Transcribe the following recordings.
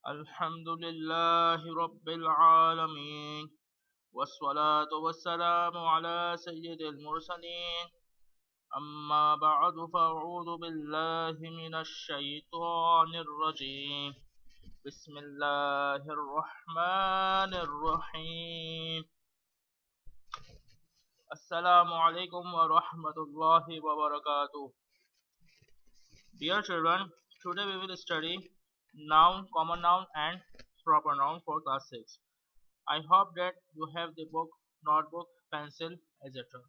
Alhamdulillahi Rabbil Alameen. Wassalatu wassalamu ala Sayyidil Mursaleen. Amma ba'du fa'udhu billahi minash shaytanir rajim. Bismillahir Rahmanir Rahim. Assalamu alaikum wa rahmatullahi wa barakatuh. Dear children, today we will study noun, common noun and proper noun for class 6. I hope that you have the book, notebook, pencil, etc.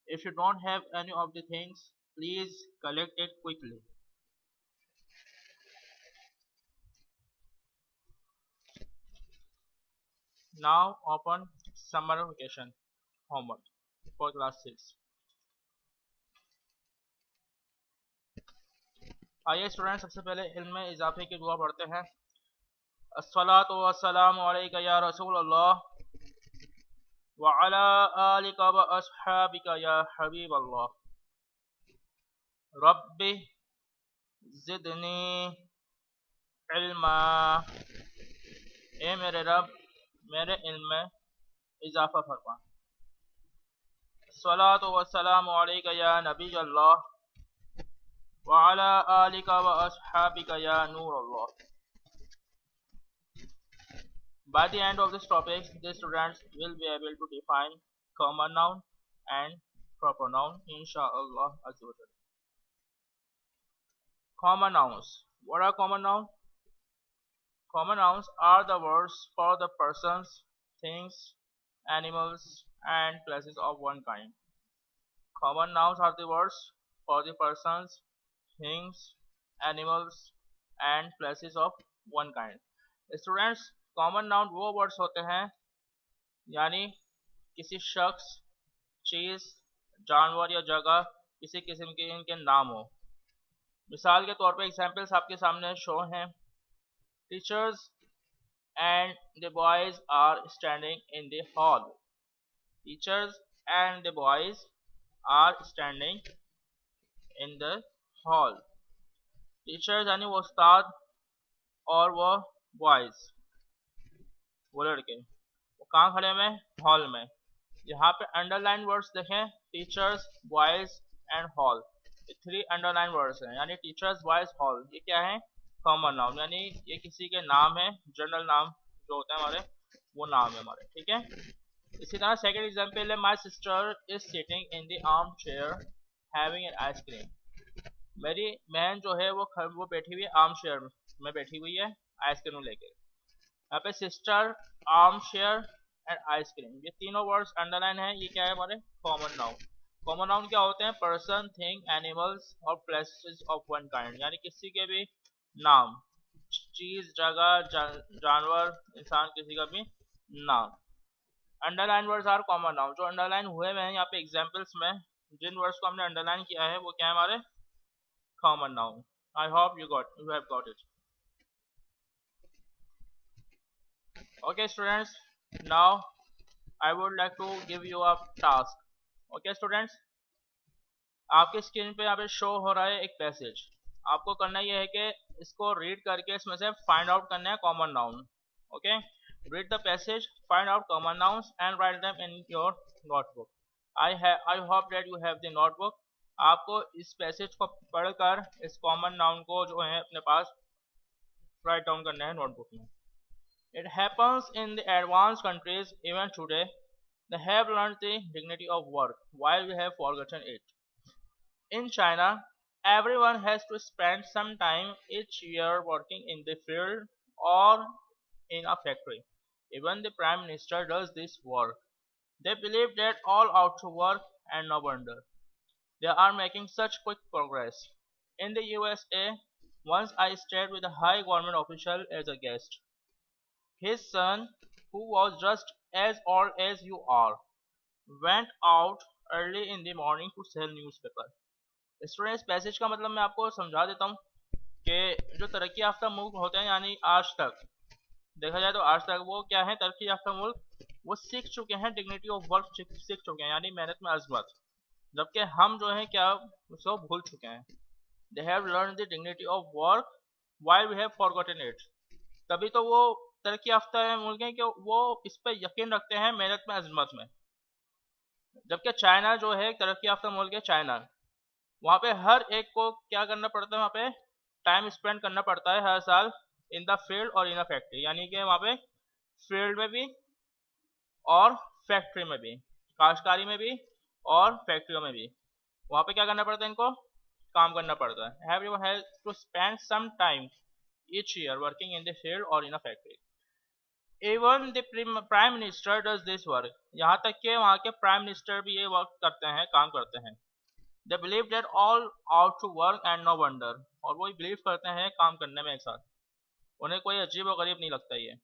If you don't have any of the things, please collect it quickly. Now open summer vacation homework for class 6. आइए student सबसे पहले इल्म में इजाफे की दुआ पढ़ते हैं। अस्सलातु वस्सलामु अलैका या रसूल अल्लाह व अला आलिका व अस्हाबिका या हबीब अल्लाह। रब्बी ज़िदनी इल्मा, ए मेरे रब मेरे इल्म में इजाफा फरमा। सलातो व सलामु अलैका या नबी अल्लाह व अला आलिका व अस्हाबिका या नूर अल्लाह। By the end of this topic, the students will be able to define common noun and proper noun, inshallah azza wa jalla. Common nouns. What are common nouns? Common nouns are the words for the persons, things, animals, and places of one kind. Common nouns are the words for the persons, things, animals, and places of one kind. Students, common noun वो words होते हैं यानी किसी शख्स, चीज़, जानवर या जगह किसी किस्म के इनके नाम हो। मिसाल के तौर पे एग्जाम्पल्स आपके सामने शो हैं। Teachers and the boys are standing in the hall. Teachers and the boys are standing in the hall. Teachers यानी वो उस्ताद और वो बॉयज वो लड़के वो कहाँ खड़े में? हॉल में। यहाँ पे अंडरलाइन वर्ड्स देखें, टीचर्स, बॉयज एंड हॉल, ये 3 अंडरलाइन वर्ड्स हैं यानी टीचर्स, बॉयज, हॉल। ये क्या है? कॉमन नाउन, यानी ये किसी के नाम है, जनरल नाम जो होते हैं हमारे, वो नाम है हमारे, ठीक है। इसी तरह सेकेंड एग्जाम्पल है, my sister is sitting in the arm chair having an ice cream. मेरी बहन जो है वो बैठी हुई है आर्म चेयर में बैठी हुई है आइसक्रीम लेके। यहाँ पे sister, arm chair and ice cream, ये तीनों वर्ड्स अंडरलाइन है। ये क्या है हमारे? Common noun. कॉमन नाउन क्या होते हैं? पर्सन, थिंग, एनिमल्स और प्लेसेस ऑफ वन काइंड, यानी किसी के भी नाम, चीज, जगह, जानवर, इंसान, किसी का भी नाम। Underline words are common noun. जो अंडरलाइन हुए हुए हैं यहाँ पे एग्जाम्पल्स में, जिन वर्ड्स को हमने अंडरलाइन किया है वो क्या है हमारे? Common noun. I hope you have got it. Okay students, now I would like to give you a task. Okay students, आपके स्क्रीन पे यहाँ पे शो हो रहा है एक पैसेज। आपको करना यह है कि इसको रीड करके इसमें से फाइंड आउट करना है common noun. Okay, read the passage, find out common nouns and write them in your notebook. I hope that you have the notebook. आपको इस पैसेज को पढ़कर इस कॉमन नाउन को जो है अपने पास राइट डाउन करना है नोटबुक में। It happens in the advanced countries even today. They have learned the dignity of work while we have forgotten it. In China, everyone has to spend some time each year working in the field or in a factory. Even the Prime Minister does this work. They believe that all out to work, and no wonder. They are making such quick progress. In the USA, once I stayed with a high government official as a guest. His son, who was just as old as you are, went out early in the morning to sell newspaper. Student, इस passage का मतलब मैं आपको समझा देता हूँ कि जो तरक्की याफ्ता मुल्क होते हैं यानी आज तक देखा जाए तो आज तक वो क्या है, तरक्की याफ्ता मुल्क वो सीख चुके हैं डिग्निटी ऑफ वर्क, सीख चुके हैं यानी मेहनत में अज़मत, जबकि हम जो है क्या उसको भूल चुके हैं। They have learned the dignity of work while we have forgotten it. तभी तो वो तरक्की याफ्ता मुल्क हैं कि वो इस पर यकीन रखते हैं मेहनत में अजमत में। जबकि चाइना जो है तरक्की याफ्ता मुल्क है चाइना, वहाँ पे हर एक को क्या करना पड़ता है, वहाँ पे टाइम स्पेंड करना पड़ता है हर साल इन द फील्ड और इन अ फैक्ट्री, यानी कि वहाँ पे फील्ड में भी और फैक्ट्री में भी, काश्तकारी में भी और फैक्ट्रियों में भी, वहाँ पे क्या करना पड़ता है, इनको काम करना पड़ता है। Everyone has to spend some time each year working in the field और in a factory. Even the prime minister does this work, यहाँ तक कि वहाँ के प्राइम मिनिस्टर भी ये वर्क करते हैं, काम करते हैं। They believe that all out to work and no wonder, और वो बिलीव करते हैं काम करने में एक साथ, उन्हें कोई अजीब और गरीब नहीं लगता ये।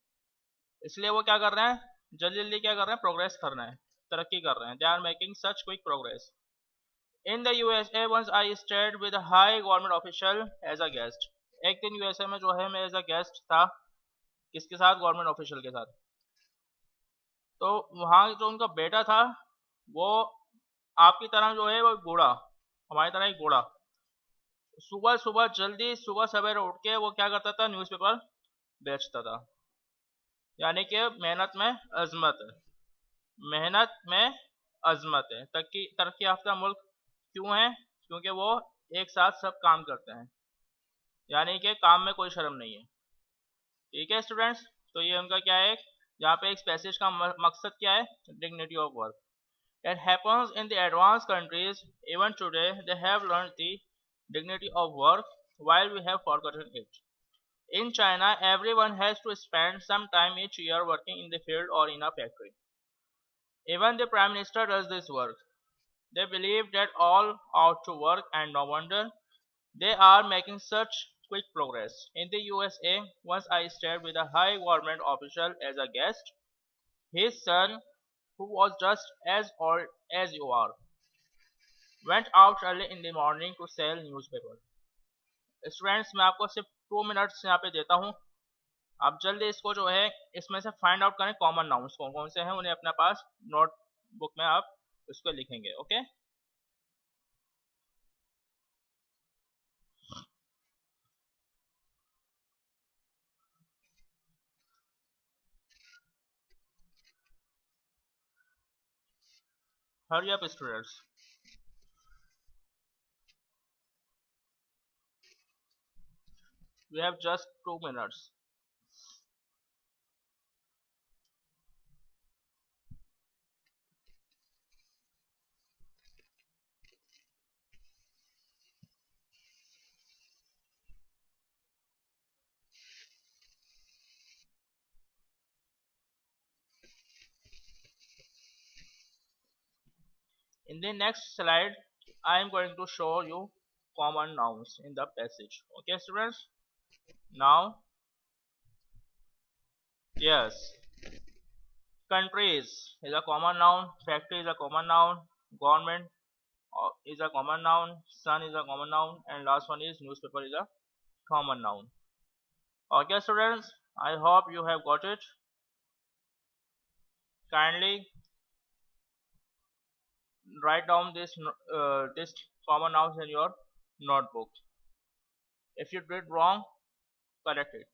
इसलिए वो क्या कर रहे हैं, जल्दी जल्दी क्या कर रहे हैं, प्रोग्रेस कर रहे हैं, तरक्की कर रहे हैं। They are making such quick progress. In the USA once I stayed with high government official as a guest, एक दिन यूएसए में जो है मैं एज अ गेस्ट था, किसके साथ, गवर्नमेंट ऑफिशियल के साथ। तो वहाँ जो उनका बेटा था वो आपकी तरह जो है वो बूढ़ा, हमारी तरह एक बूढ़ा, सुबह सुबह जल्दी सुबह सवेरे उठ के वो क्या करता था, न्यूज़पेपर बेचता था। यानी कि मेहनत में अजमत है, मेहनत में अजमत है। तरक्की तरक्की याफ्ता मुल्क क्यों है, क्योंकि वो एक साथ सब काम करते हैं, यानी कि काम में कोई शर्म नहीं है। ठीक है स्टूडेंट्स, तो ये उनका क्या है, यहाँ पे एक पैसेज का मकसद क्या है, dignity of work. It happens in the advanced countries. Even today, they have learned the dignity of work while we have forgotten it. In China, everyone has to spend some time each year working in the field or in a factory. Even the Prime Minister does this work. They believe that all ought to work, and no wonder they are making such quick progress. In the USA, once I stayed with a high government official as a guest. His son, who was just as old as you are, went out early in the morning to sell newspaper. Students मैं आपको सिर्फ 2 minutes यहाँ पे देता हूँ, आप जल्दी इसको जो है इसमें से फाइंड आउट करें कॉमन नाउन्स कौन कौन से हैं, उन्हें अपने पास नोटबुक में आप उसको लिखेंगे। Okay, hurry up students, we have just 2 minutes. In the next slide, I am going to show you common nouns in the passage. Okay, students. Now, yes, countries is a common noun, factory is a common noun, government is a common noun, sun is a common noun, and last one is newspaper is a common noun. Okay, students, I hope you have got it. Kindly write down this common nouns in your notebook. If you did wrong, correct it.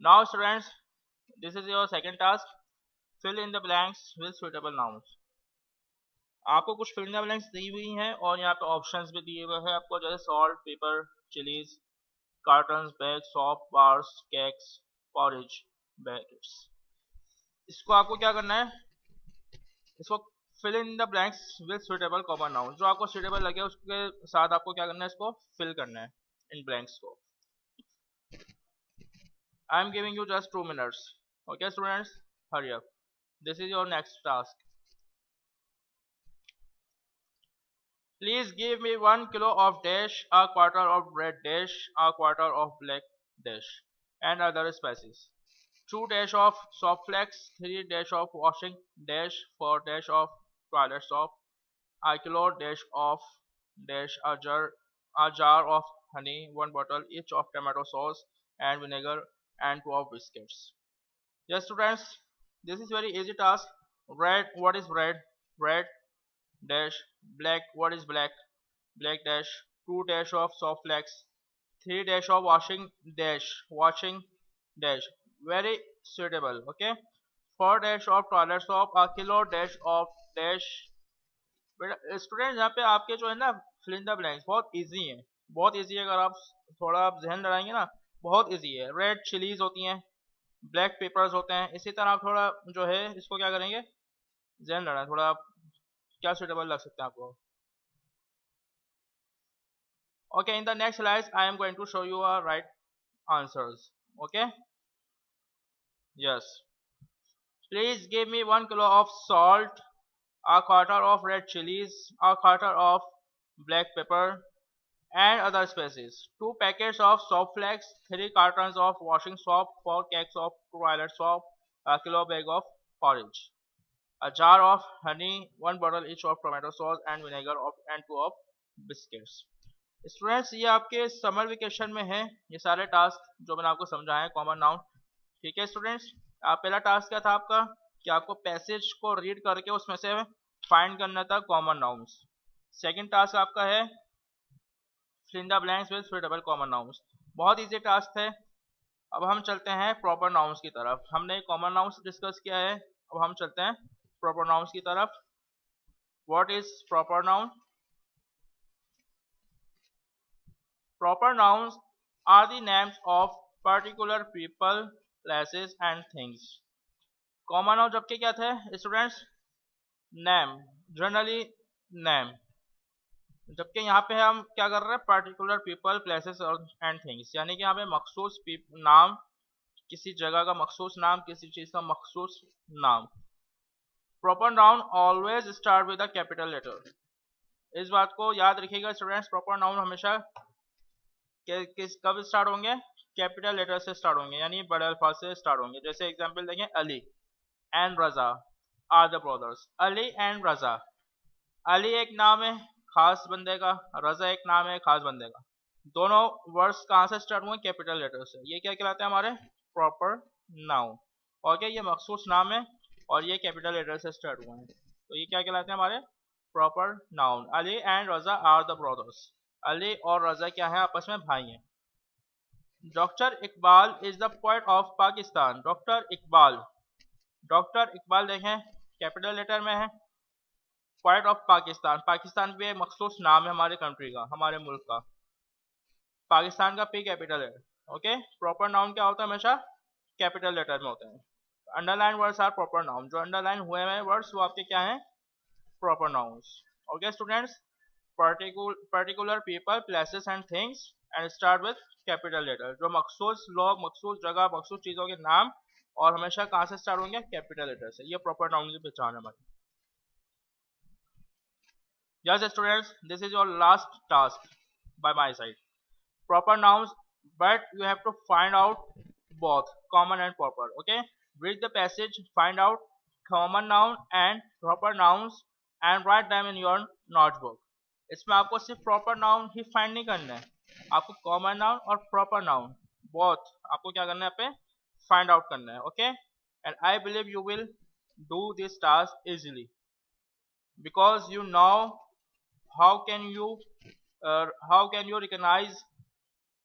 Now, students, this is your second task. Fill in the blanks with suitable nouns. आपको कुछ fill in the blanks दी हुई हैं और यहाँ पे options भी दिए हुए हैं आपको, जैसे salt, pepper, chillies, cartons, bag, soap, bars, cakes, porridge, baguettes. इसको आपको क्या करना है, इसको fill in the blanks with suitable common noun, जो आपको सुटेबल लगे उसके साथ आपको क्या करना है, इसको फिल करना है इन ब्लैंक्स को। I am giving you just 2 minutes. Okay students, hurry up, this is your next task. Please give me 1 kilo of dash, a quarter of red dash, a quarter of black dash, and other spices. 2 dash of soft flakes, 3 dash of washing dash, 4 dash of toilet soap, a kilo dash of dash, a jar of honey, 1 bottle each of tomato sauce and vinegar, and 2 of biscuits. Yes, students, this is very easy task. Red, what is red? Red dash, black, what is black? Black dash, 2 dash of soft flax, 3 dash of washing dash, very suitable. Okay, 4 dash of toilet soap, a kilo dash of dash. बेटा student यहाँ पे आपके जो है ना fill in the blanks बहुत easy है, बहुत इजी है। अगर आप थोड़ा आप जहन लड़ाएंगे ना, बहुत इजी है। रेड चिलीज होती हैं, ब्लैक पेपर्स होते हैं, इसी तरह आप थोड़ा जो है इसको क्या करेंगे, जहन लड़ा थोड़ा क्या सुटेबल लग सकता है आपको। Okay, in the next slides I am going to show you right answers. Okay, yes, please give me 1 kilo of salt, a quarter of red chilies, a quarter of black pepper and other spices, 2 packets of soap flakes, 3 cartons of washing soap, 4 cakes of toilet soap, a kilo bag of porridge, a jar of honey, 1 bottle each of tomato sauce and vinegar of and 2 of biscuits. Students ये आपके summer vacation में है, ये सारे task जो मैंने आपको समझाए हैं कॉमन नाउन। ठीक है स्टूडेंट्स, आप पहला टास्क क्या था आपका कि आपको पैसेज को रीड करके उसमें से फाइंड करना था कॉमन नाउन्स। सेकंड टास्क आपका है fill in the blanks with suitable common nouns, बहुत इजी टास्क है। अब हम चलते हैं प्रॉपर नाउन्स की तरफ। हमने कॉमन नाउन्स डिस्कस किया है, अब हम चलते हैं प्रॉपर नाउन्स की तरफ। What is proper noun? Proper nouns are the names of particular people, places and things. Common noun जबकि क्या थे स्टूडेंट्स? Name, generally name. जबकि यहाँ पे हम क्या कर रहे हैं, particular people, places and things, यानी कि यहाँ पे मखसूस नाम, किसी जगह का मखसूस नाम, किसी चीज का मखसूस नाम। Proper noun always start with a capital letter. इस बात को याद रखिएगा स्टूडेंट्स, प्रॉपर नाउन हमेशा किस कब स्टार्ट होंगे, कैपिटल लेटर से स्टार्ट होंगे, यानी बड़े अल्फाज से स्टार्ट होंगे। जैसे एग्जांपल देखें, Ali and Raza are the brothers. Ali and Raza, Ali एक नाम है खास बंदे का, रजा एक नाम है खास बंदे का। दोनों वर्ड्स कहाँ से स्टार्ट हुए, कैपिटल लेटर से। ये क्या कहलाते हैं हमारे प्रॉपर नाउन। और क्या ये मखसूस नाम है और ये कैपिटल लेटर से स्टार्ट हुए हैं, तो ये क्या कहलाते हैं हमारे proper noun. Ali and Raza are the brothers, Ali और रजा क्या है, आपस में भाई हैं। Doctor Iqbal is the poet of Pakistan. Doctor Iqbal, doctor Iqbal देखें कैपिटल लेटर में है। पोएट ऑफ पाकिस्तान, पाकिस्तान भी एक मखसूस नाम है हमारे कंट्री का, हमारे मुल्क का। पाकिस्तान का पी कैपिटल है। ओके, प्रॉपर नाउन क्या होता है, हमेशा कैपिटल लेटर में होते हैं। Underline words are proper noun, जो अंडरलाइन हुए हैं वर्ड्स वो आपके क्या हैं, proper nouns. Okay students, particular people, places and things and start with capital letter। जो मखसूस लोग, मखसूस जगह, मखसूस चीजों के नाम और हमेशा कहाँ से स्टार्ट होंगे, कैपिटल लेटर से। ये प्रॉपर नाउन की पहचान है हमारी। Yes students, this is your last task by my side, proper nouns, but you have to find out both common and proper. Okay, read the passage, find out common noun and proper nouns and write them in your notebook। इसमें आपको सिर्फ proper noun ही find नहीं करना है, आपको common noun और proper noun both आपको क्या करना है, पे फाइंड आउट करना है। Okay, and I believe you will do this task easily because you know how can you recognise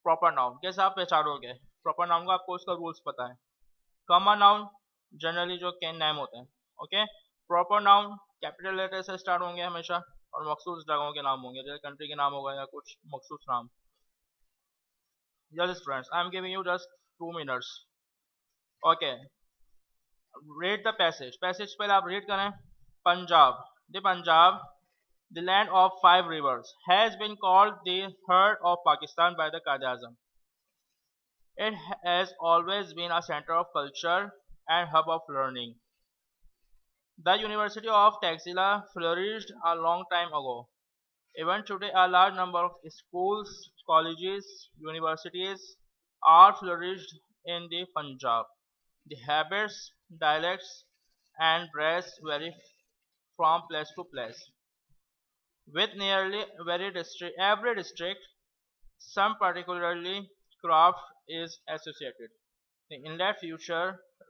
proper noun. कैसे आप पहचानोगे प्रॉपर नाउन को, आपको उसका रूल्स पता है। कॉमन नाउन जनरली जो कैन नेम होते हैं। Okay, proper noun capital letter से स्टार्ट होंगे हमेशा और मखसूस जगहों के नाम होंगे, जैसे कंट्री के नाम होगा या कुछ मखसूस नाम। Yes friends, I am giving you just 2 minutes. Okay, read the passage। Passage पहले आप रीड करें। Punjab, the Punjab, the land of 5 rivers, has been called the heart of Pakistan by the Quaid-e-Azam. It has always been a center of culture and hub of learning. The University of Taxila flourished a long time ago. Even today, a large number of schools, colleges, universities are flourished in the Punjab. The habits, dialects, and dress vary from place to place. With nearly every district, some particularly craft is associated. The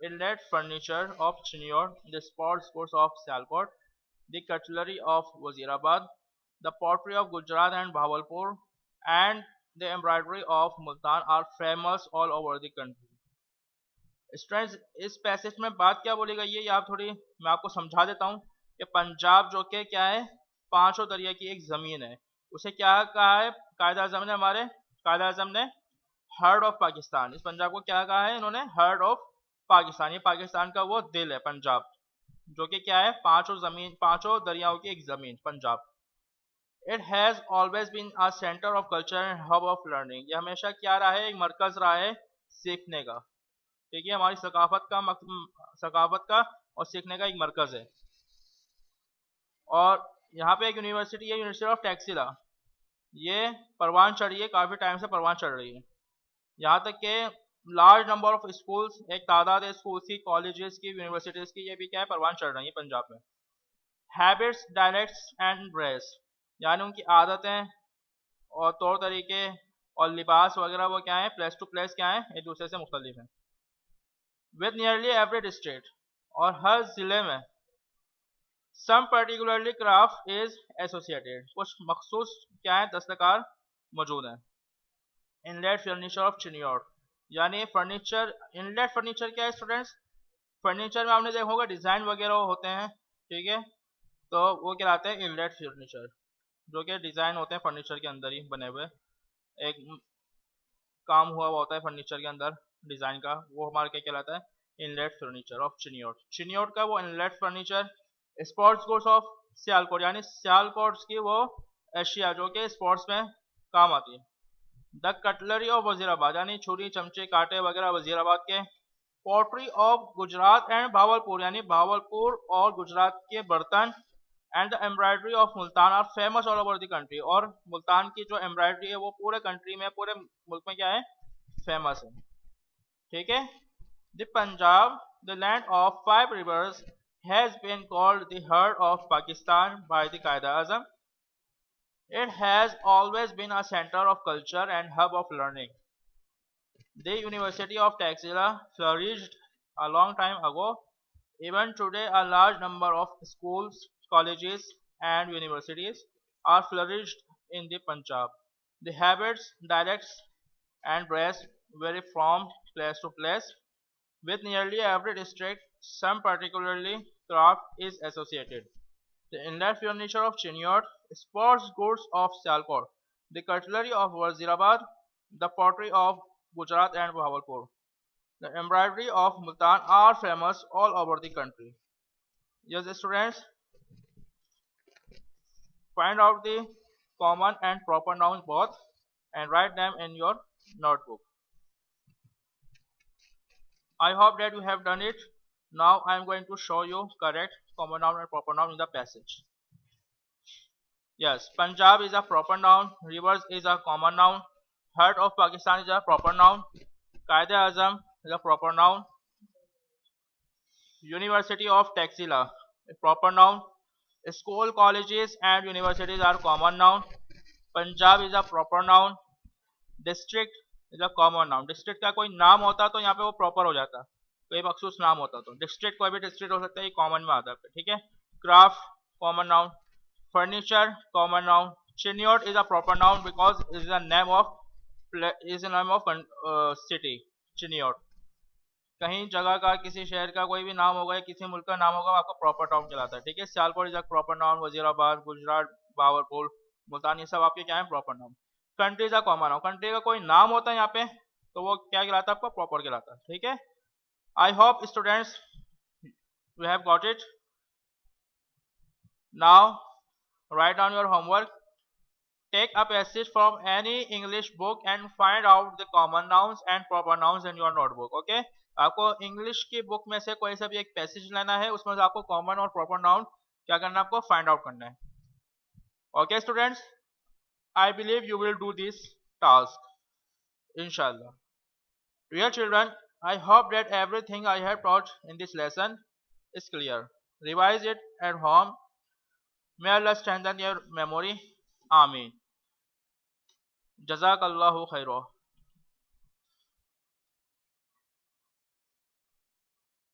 inlaid furniture of Chinnor, the sports goods of Sialkot, the cutlery of Wazirabad, the pottery of Gujarat and Bahawalpur, and the embroidery of Multan are famous all over the country. Students, इस passage में बात क्या बोली गई है ये आप थोड़ी मैं आपको समझा देता हूँ कि पंजाब जो कि क्या है, पांचों दरिया की एक ज़मीन है, उसे क्या कहा है कायद आज़म ने, हमारे कायद आज़म ने हार्ट ऑफ पाकिस्तान, इस पंजाब को क्या कहा है इन्होंने, हार्ट ऑफ पाकिस्तान। ये पाकिस्तान का वो दिल है पंजाब, जो कि क्या है, पांचों दरियाओं की एक ज़मीन Punjab. It has always been a centre of culture and hub of learning, ये हमेशा क्या रहा है, एक मरकज़ रहा है सीखने का। ठीक है, हमारी सकाफत का और सीखने का एक मरकज़ है। और यहाँ पे एक यूनिवर्सिटी है, यूनिवर्सिटी ऑफ टैक्सिला, ये परवान चढ़ी है, काफ़ी टाइम से परवान चढ़ रही है। यहाँ तक कि लार्ज नंबर ऑफ स्कूल्स, एक तादाद है स्कूल्स की, कॉलेजेस की, यूनिवर्सिटीज़ की, ये भी क्या है, परवान चढ़ रही है पंजाब में। हैबिट्स, डायलेक्ट्स एंड ड्रेस, यानी उनकी आदतें और तौर तरीके और लिबास वगैरह वो क्या है, प्लेस टू प्लेस क्या है, एक दूसरे से मुख्तलिफ हैं। विद नियरली एवरी डिस्ट्रिक्ट, और हर ज़िले में सम पर्टिकुलरली क्राफ्ट इज एसोसिएटेड, कुछ मखसूस क्या है, दस्तकार मौजूद हैं। इनलेट फर्नीचर ऑफ चिनियोट, यानी फर्नीचर, इनलेट फर्नीचर क्या है स्टूडेंट्स, फर्नीचर में आपने देखा होगा डिज़ाइन वगैरह होते हैं, ठीक है, तो वो कहलाते हैं इनलेट फर्नीचर, जो कि डिज़ाइन होते हैं फर्नीचर के अंदर ही बने हुए, एक काम हुआ होता है फर्नीचर के अंदर डिज़ाइन का, वो हमारा क्या कहलाता है, inlet furniture of Chiniot. Chiniot का वो inlet furniture. Sports goods of Sialkot, यानी सियालकोट की वो एशिया जो कि स्पोर्ट्स में काम आती है। द कटलरी ऑफ वजीराबाद, यानी छुरी चमचे कांटे वगैरह वजीराबाद के। Pottery of Gujrat and Bahawalpur, यानी भावलपुर और गुजरात के बर्तन। And the embroidery of Multan are famous all over the country, और मुल्तान की जो एम्ब्रॉयडरी है वो पूरे कंट्री में, पूरे मुल्क में क्या है, फेमस है। ठीक है, the Punjab, the land of 5 reverse, has been called the heart of Pakistan by the Qaeda-Azam. It has always been a center of culture and hub of learning. The University of Taxila flourished a long time ago. Even today, a large number of schools, colleges, and universities are flourished in the Punjab. The habits, dialects, and dress vary from place to place. With nearly every district, some particularly craft is associated. The inlet furniture of Chinnor, sports goods of Sialkot, the cutlery of Wazirabad, the pottery of Gujarat and Bahawalpur, the embroidery of Multan are famous all over the country. Yes, students, find out the common and proper nouns both and write them in your notebook. I hope that you have done it. Now I am going to show you correct common noun and proper noun in the passage. Yes, Punjab is a proper noun, rivers is a common noun, heart of Pakistan is a proper noun, Qaeda-Azam is a proper noun, University of Taxila a proper noun, school, colleges and universities are common noun, Punjab is a proper noun, district is a common noun. District का कोई नाम होता तो यहाँ पे वो proper हो जाता, कोई मखसूस नाम होता तो district कोई भी district हो सकता है, ये common में आता है, ठीक है। Craft common noun, furniture common noun, Chinnor is a proper noun because it is a name of city Chinnor। कहीं जगह का, किसी शहर का कोई भी नाम होगा या किसी मुल्क का नाम होगा, आपका प्रॉपर नाउन कहलाता है, ठीक है। Sialkot is a proper noun, Wazirabad, Gujrat, Bahawalpur, Multan, ये सब आपके क्या है, proper noun. Country is a common noun, country का कोई नाम होता है यहाँ पे तो वो क्या कहलाता है, आपका प्रॉपर कहलाता है, ठीक है। I hope students you have got it. Now write down your homework. Take a passage from any English book and find out the common nouns and proper nouns in your notebook. Okay? आपको English की book में से कोई सा भी एक passage लेना है, उसमें से आपको कॉमन और प्रॉपर नाउन क्या करना है, आपको फाइंड आउट करना है। Okay students, I believe you will do this task इंशाल्लाह। Dear children, I hope that everything I have taught in this lesson is clear. Revise it at home. May Allah strengthen your memory. Ameen. Jazakallahu khairan.